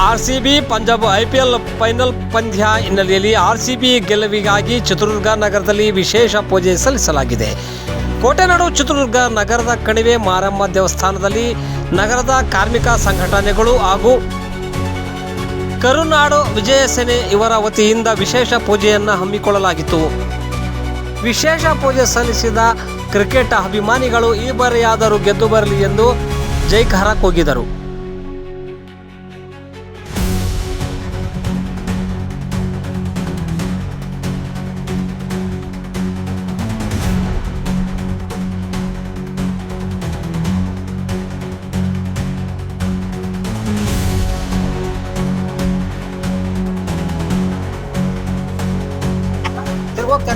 RCB Punjab IPL final ಪಂದ್ಯ ಹಿನ್ನೆಲೆಯಲ್ಲಿ RCB ಗೆಲುವಿಗಾಗಿ ಚಿತ್ರದುರ್ಗ ನಗರದಲ್ಲಿ ವಿಶೇಷ ಪೂಜೆ ಸಲ್ಲಿಸಲಾಗಿದೆ. ಕೋಟೆನಾಡು ಚಿತ್ರದುರ್ಗ ನಗರದ ಕಣಿವೆ ಮಾರಮ್ಮ ದೇವಸ್ಥಾನದಲ್ಲಿ ನಗರದ ಕಾರ್ಮಿಕ ಸಂಘಟನೆಗಳು ಹಾಗೂ ಕರುನಾಡು ವಿಜಯ ಸೇನೆ ಇವರ ವತಿಯಿಂದ ವಿಶೇಷ ಪೂಜೆಯನ್ನು ಹಮ್ಮಿಕೊಳ್ಳಲಾಗಿತ್ತು. ವಿಶೇಷ ಪೂಜೆ ಸಲ್ಲಿಸಿದ ಕ್ರಿಕೆಟ್ ಅಭಿಮಾನಿಗಳು ಈ ಬಾರಿಯಾದರೂ ಗೆದ್ದು ಬರಲಿ ಎಂದು ಜೈಕಾರ ಕೂಗಿದರು.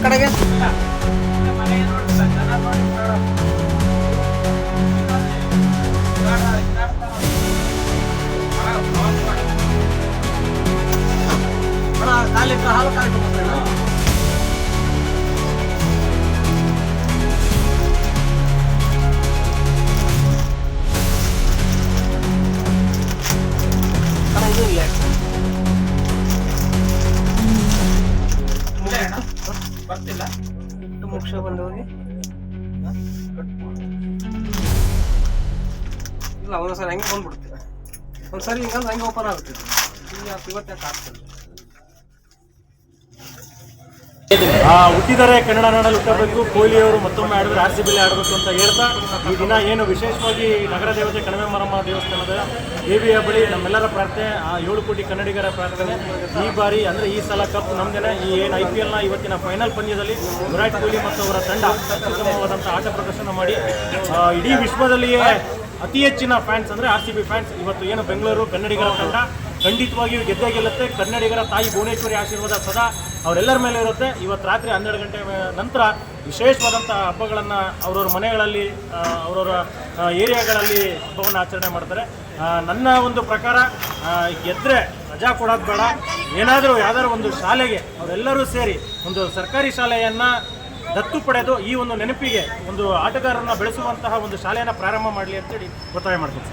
ಕಡೆಗೆ ಹಾಲು ಬರ್ತಿಲ್ಲ ಮುಖ್ಯ ಬಂದು ಹೋಗಿ ಇಲ್ಲ ಒಂದೊಂದ್ಸರಿ ಹಂಗೆ ಬಂದ್ಬಿಡ್ತೀವಿ, ಒಂದ್ಸರಿ ಹಿಂಗಂದ್ರೆ ಹಂಗೆ ಓಪನ್ ಆಗುತ್ತಿದೆ. ಇವತ್ತು ಯಾಕೆ ಆಗ್ತದೆ ಹುಟ್ಟಿದರೆ ಕನ್ನಡ ನಾಡಲ್ಲಿ ಹುಟ್ಟಬೇಕು, ಕೊಹ್ಲಿಯವರು ಮತ್ತೊಮ್ಮೆ ಆಡಿದ್ರೆ RCB ಆಡಬೇಕು ಅಂತ ಹೇಳ್ತಾ ಈ ದಿನ ಏನು ವಿಶೇಷವಾಗಿ ನಗರ ದೇವತೆ ಕಣಿವೆ ಮಾರಮ್ಮ ದೇವಸ್ಥಾನದ ದೇವಿಯ ಬಳಿ ನಮ್ಮೆಲ್ಲರ ಪ್ರಾರ್ಥನೆ, 7 ಕೋಟಿ ಕನ್ನಡಿಗರ ಪ್ರಾರ್ಥನೆ. ಈ ಬಾರಿ ಅಂದರೆ ಈ ಸಲ ಕಪ್ ನಮ್ದೇನೆ. ಈ ಏನು IPLನ ಇವತ್ತಿನ ಫೈನಲ್ ಪಂದ್ಯದಲ್ಲಿ ವಿರಾಟ್ ಕೊಹ್ಲಿ ಮತ್ತು ಅವರ ತಂಡ ಅತ್ಯುತ್ತಮವಾದಂಥ ಆಟ ಪ್ರದರ್ಶನ ಮಾಡಿ ಇಡೀ ವಿಶ್ವದಲ್ಲಿಯೇ ಅತಿ ಹೆಚ್ಚಿನ ಫ್ಯಾನ್ಸ್ ಅಂದರೆ RCB ಫ್ಯಾನ್ಸ್. ಇವತ್ತು ಏನು ಬೆಂಗಳೂರು ಕನ್ನಡಿಗರ ತಂಡ ಖಂಡಿತವಾಗಿಯೂ ಗೆದ್ದೇ ಗೆಲ್ಲುತ್ತೆ. ಕನ್ನಡಿಗರ ತಾಯಿ ಭುವನೇಶ್ವರಿ ಆಶೀರ್ವಾದ ಸದಾ ಅವರೆಲ್ಲರ ಮೇಲೆ ಇರುತ್ತೆ. ಇವತ್ತು ರಾತ್ರಿ 12 ಗಂಟೆ ನಂತರ ವಿಶೇಷವಾದಂಥ ಹಬ್ಬಗಳನ್ನು ಅವರವ್ರ ಮನೆಗಳಲ್ಲಿ ಅವರವರ ಏರಿಯಾಗಳಲ್ಲಿ ಹಬ್ಬವನ್ನು ಆಚರಣೆ ಮಾಡ್ತಾರೆ. ನನ್ನ ಒಂದು ಪ್ರಕಾರ ಗೆದ್ದರೆ ರಜಾ ಕೊಡೋದು ಬೇಡ, ಯಾವ್ದಾದ್ರು ಒಂದು ಶಾಲೆಗೆ ಅವರೆಲ್ಲರೂ ಸೇರಿ ಒಂದು ಸರ್ಕಾರಿ ಶಾಲೆಯನ್ನು ದತ್ತು ಪಡೆದು ಈ ಒಂದು ನೆನಪಿಗೆ ಒಂದು ಆಟಗಾರರನ್ನು ಬೆಳೆಸುವಂತಹ ಒಂದು ಶಾಲೆಯನ್ನು ಪ್ರಾರಂಭ ಮಾಡಲಿ ಅಂತೇಳಿ ಒತ್ತಾಯ ಮಾಡ್ತೀನಿ.